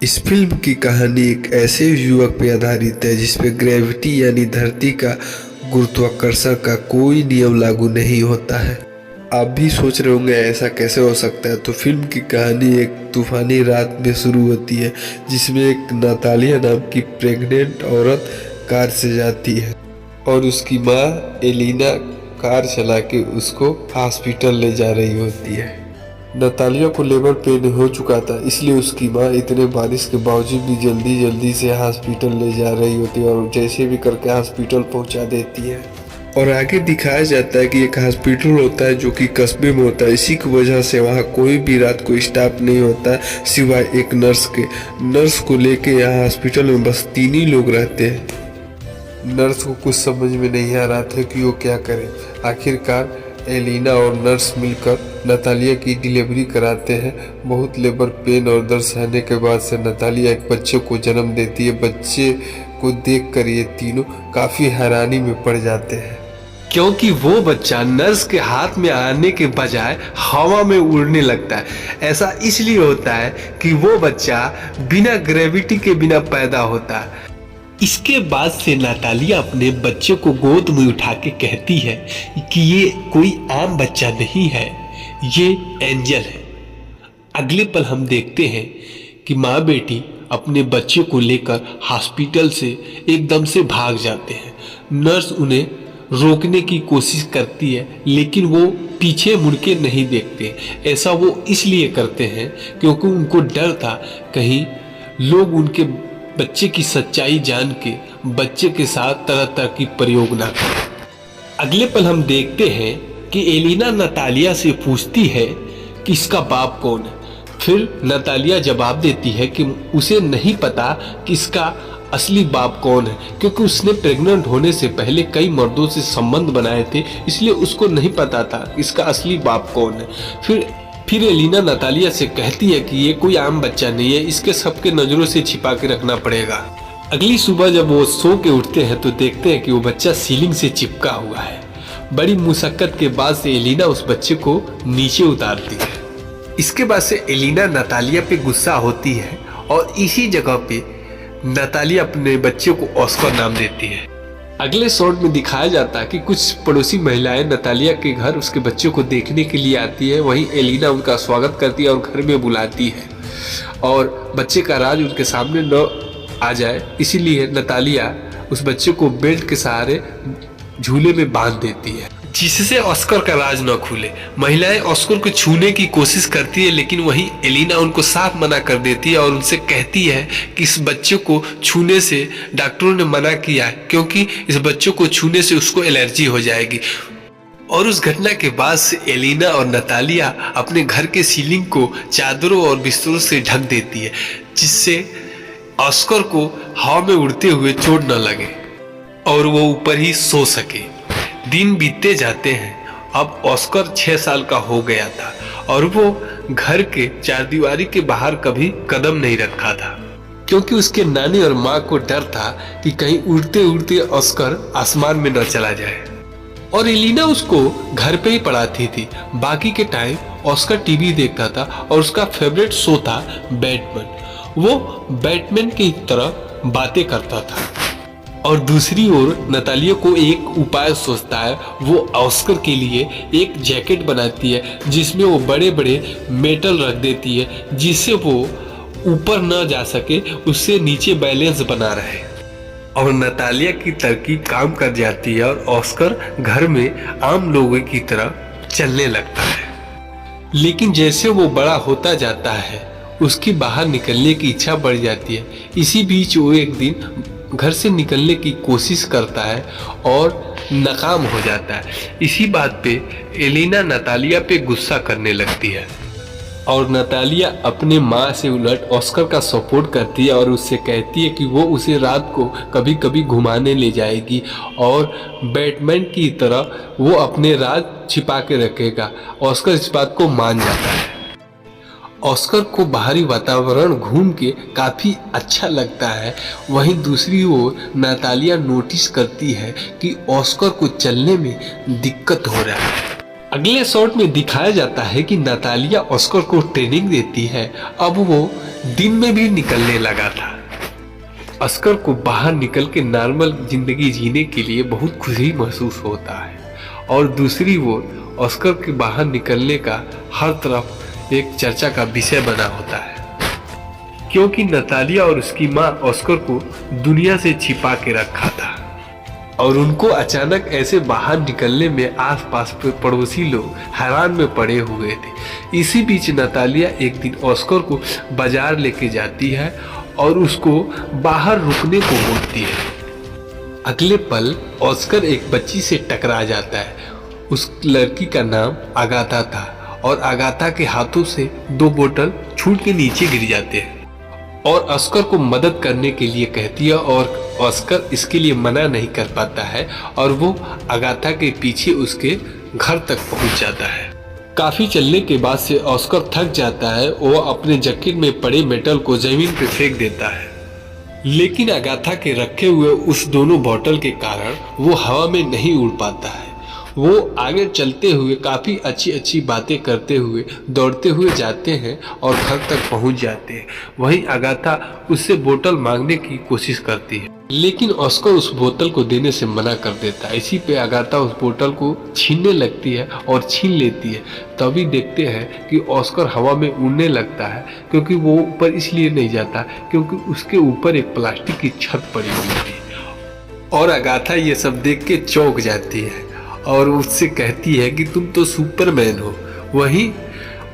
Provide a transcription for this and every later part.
इस फिल्म की कहानी एक ऐसे युवक पे आधारित है जिसपे ग्रेविटी यानी धरती का गुरुत्वाकर्षण का कोई नियम लागू नहीं होता है। आप भी सोच रहे होंगे ऐसा कैसे हो सकता है। तो फिल्म की कहानी एक तूफानी रात में शुरू होती है जिसमें एक नातालिया नाम की प्रेग्नेंट औरत कार से जाती है और उसकी माँ एलिना कार चला के उसको हॉस्पिटल ले जा रही होती है। नतालिया को लेबर पेन हो चुका था, इसलिए उसकी माँ इतने बारिश के बावजूद भी जल्दी से हॉस्पिटल ले जा रही होती है और जैसे भी करके हॉस्पिटल पहुंचा देती है। और आगे दिखाया जाता है कि एक हॉस्पिटल होता है जो कि कस्बे में होता है। इसी की वजह से वहाँ कोई भी रात को स्टाफ नहीं होता सिवाय एक नर्स के। नर्स को लेके यहाँ हॉस्पिटल में बस 3 ही लोग रहते हैं। नर्स को कुछ समझ में नहीं आ रहा था कि वो क्या करे। आखिरकार एलिना और नर्स मिलकर नतालिया की डिलीवरी कराते हैं। बहुत लेबर पेन और दर्द सहने के बाद से नतालिया एक बच्चे को जन्म देती है। बच्चे को देखकर ये तीनों काफी हैरानी में पड़ जाते हैं, क्योंकि वो बच्चा नर्स के हाथ में आने के बजाय हवा में उड़ने लगता है। ऐसा इसलिए होता है कि वो बच्चा बिना ग्रेविटी के बिना पैदा होता है। इसके बाद से नातालिया अपने बच्चे को गोद में उठा के कहती है कि ये कोई आम बच्चा नहीं है, ये एंजल है। अगले पल हम देखते हैं कि माँ बेटी अपने बच्चे को लेकर हॉस्पिटल से एकदम से भाग जाते हैं। नर्स उन्हें रोकने की कोशिश करती है लेकिन वो पीछे मुड़ के नहीं देखते। ऐसा वो इसलिए करते हैं क्योंकि उनको डर था कहीं लोग उनके बच्चे की सच्चाई जान के बच्चे के साथ तरह तरह की प्रयोग ना करें। अगले पल हम देखते हैं कि एलिना नतालिया से पूछती है कि इसका बाप कौन है। फिर नतालिया जवाब देती है कि उसे नहीं पता कि इसका असली बाप कौन है, क्योंकि उसने प्रेग्नेंट होने से पहले कई मर्दों से संबंध बनाए थे, इसलिए उसको नहीं पता था इसका असली बाप कौन है। फिर एलिना नतालिया से कहती है कि ये कोई आम बच्चा नहीं है, इसके सबके नजरों से छिपा के रखना पड़ेगा। अगली सुबह जब वो सो के उठते हैं तो देखते हैं कि वो बच्चा सीलिंग से चिपका हुआ है। बड़ी मुशक्कत के बाद से एलिना उस बच्चे को नीचे उतारती है। इसके बाद से एलिना नतालिया पे गुस्सा होती है और इसी जगह पे नतालिया अपने बच्चे को ऑस्कर नाम देती है। अगले शॉट में दिखाया जाता है कि कुछ पड़ोसी महिलाएं नतालिया के घर उसके बच्चे को देखने के लिए आती है। वहीं एलिना उनका स्वागत करती है और घर में बुलाती है और बच्चे का राज उनके सामने न आ जाए इसीलिए नतालिया उस बच्चे को बेल्ट के सहारे झूले में बांध देती है जिससे ऑस्कर का राज न खुले। महिलाएं ऑस्कर को छूने की कोशिश करती है लेकिन वहीं एलिना उनको साफ मना कर देती है और उनसे कहती है कि इस बच्चे को छूने से डॉक्टरों ने मना किया है क्योंकि इस बच्चे को छूने से उसको एलर्जी हो जाएगी। और उस घटना के बाद से एलिना और नतालिया अपने घर के सीलिंग को चादरों और बिस्तरों से ढक देती है जिससे ऑस्कर को हवा में उड़ते हुए चोट न लगे और वो ऊपर ही सो सके। दिन बीतते जाते हैं। अब ऑस्कर 6 साल का हो गया था और वो घर के चारदीवारी के बाहर कभी कदम नहीं रखा था क्योंकि उसके नानी और माँ को डर था कि कहीं उड़ते उड़ते ऑस्कर आसमान में न चला जाए। और एलिना उसको घर पे ही पढ़ाती थी। बाकी के टाइम ऑस्कर टीवी देखता था और उसका फेवरेट शो था बैटमैन। वो बैटमैन की तरह बातें करता था। और दूसरी ओर नतालिया को एक उपाय सोचता है। वो ऑस्कर के लिए एक जैकेट बनाती है जिसमें वो बड़े बड़े मेटल रख देती है जिससे वो ऊपर न जा सके, उससे नीचे बैलेंस बना रहे। और नतालिया की तरकीब काम कर जाती है और ऑस्कर घर में आम लोगों की तरह चलने लगता है। लेकिन जैसे वो बड़ा होता जाता है उसकी बाहर निकलने की इच्छा बढ़ जाती है। इसी बीच वो एक दिन घर से निकलने की कोशिश करता है और नाकाम हो जाता है। इसी बात पे एलिना नतालिया पे गुस्सा करने लगती है और नतालिया अपने माँ से उलट ऑस्कर का सपोर्ट करती है और उससे कहती है कि वो उसे रात को कभी कभी घुमाने ले जाएगी और बैटमैन की तरह वो अपने राज छिपा के रखेगा। ऑस्कर इस बात को मान जाता है। ऑस्कर को बाहरी वातावरण घूम के काफी अच्छा लगता है। वहीं दूसरी ओर नतालिया नोटिस करती है कि ऑस्कर को चलने में दिक्कत हो रहा है। अगले शॉट में दिखाया जाता है कि नतालिया ऑस्कर को ट्रेनिंग देती है। अब वो दिन में भी निकलने लगा था। ऑस्कर को बाहर निकल के नॉर्मल जिंदगी जीने के लिए बहुत खुशी महसूस होता है, और दूसरी ओर ऑस्कर के बाहर निकलने का हर तरफ एक चर्चा का विषय बना होता है, क्योंकि नतालिया और उसकी माँ ऑस्कर को दुनिया से छिपा के रखा था और उनको अचानक ऐसे बाहर निकलने में आसपास के पड़ोसी लोग हैरान में पड़े हुए थे। इसी बीच नतालिया एक दिन ऑस्कर को बाजार लेके जाती है और उसको बाहर रुकने को बोलती है। अगले पल ऑस्कर एक बच्ची से टकरा जाता है। उस लड़की का नाम अगाथा था और अगाथा के हाथों से 2 बोतल छूट के नीचे गिर जाते हैं और ऑस्कर को मदद करने के लिए कहती है, और ऑस्कर इसके लिए मना नहीं कर पाता है और वो अगाथा के पीछे उसके घर तक पहुंच जाता है। काफी चलने के बाद से ऑस्कर थक जाता है। वो अपने जैकेट में पड़े मेटल को जमीन पे फेंक देता है, लेकिन अगाथा के रखे हुए उस दोनों बोतल के कारण वो हवा में नहीं उड़ पाता है। वो आगे चलते हुए काफ़ी अच्छी बातें करते हुए दौड़ते हुए जाते हैं और घर तक पहुंच जाते हैं। वहीं अगाथा उससे बोतल मांगने की कोशिश करती है, लेकिन ऑस्कर उस बोतल को देने से मना कर देता है। इसी पे अगाथा उस बोतल को छीनने लगती है और छीन लेती है। तभी देखते हैं कि ऑस्कर हवा में उड़ने लगता है, क्योंकि वो ऊपर इसलिए नहीं जाता क्योंकि उसके ऊपर एक प्लास्टिक की छत पड़ी हुई थी। और अगाथा ये सब देख के चौंक जाती है और उससे कहती है कि तुम तो सुपरमैन हो। वहीं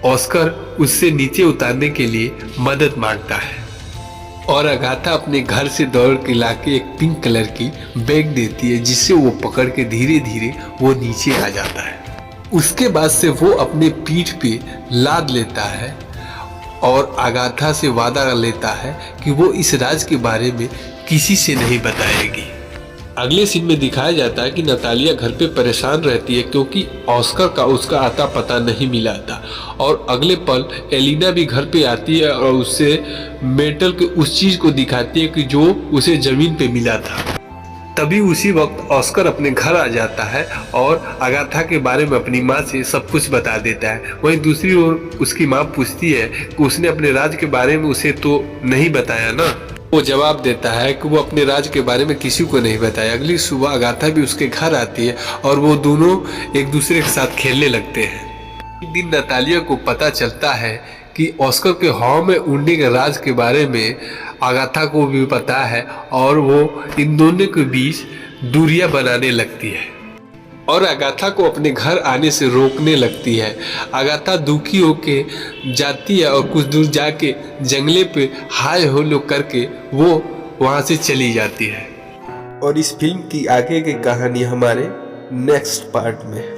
ऑस्कर उससे नीचे उतारने के लिए मदद मांगता है और अगाथा अपने घर से दौड़ के लाके एक पिंक कलर की बैग देती है, जिससे वो पकड़ के धीरे धीरे वो नीचे आ जाता है। उसके बाद से वो अपने पीठ पे लाद लेता है और अगाथा से वादा लेता है कि वो इस राज के बारे में किसी से नहीं बताएगी। अगले सीन में दिखाया जाता है कि नतालिया घर पे परेशान रहती है क्योंकि ऑस्कर का उसका आता पता नहीं मिला था, और अगले पल एलिना भी घर पे आती है और उससे मेटल के उस चीज को दिखाती है कि जो उसे जमीन पे मिला था। तभी उसी वक्त ऑस्कर अपने घर आ जाता है और अगाथा के बारे में अपनी माँ से सब कुछ बता देता है। वहीं दूसरी ओर उसकी माँ पूछती है कि उसने अपने राज के बारे में उसे तो नहीं बताया ना। वो जवाब देता है कि वो अपने राज के बारे में किसी को नहीं बताया। अगली सुबह अगाथा भी उसके घर आती है और वो दोनों एक दूसरे के साथ खेलने लगते हैं। एक दिन नतालिया को पता चलता है कि ऑस्कर के हवा में उड़ने के राज के बारे में अगाथा को भी पता है और वो इन दोनों के बीच दूरियां बनाने लगती है और अगाथा को अपने घर आने से रोकने लगती है। अगाथा दुखी होके जाती है और कुछ दूर जाके जंगले पे हाय होलो करके वो वहां से चली जाती है। और इस फिल्म की आगे की कहानी हमारे नेक्स्ट पार्ट में।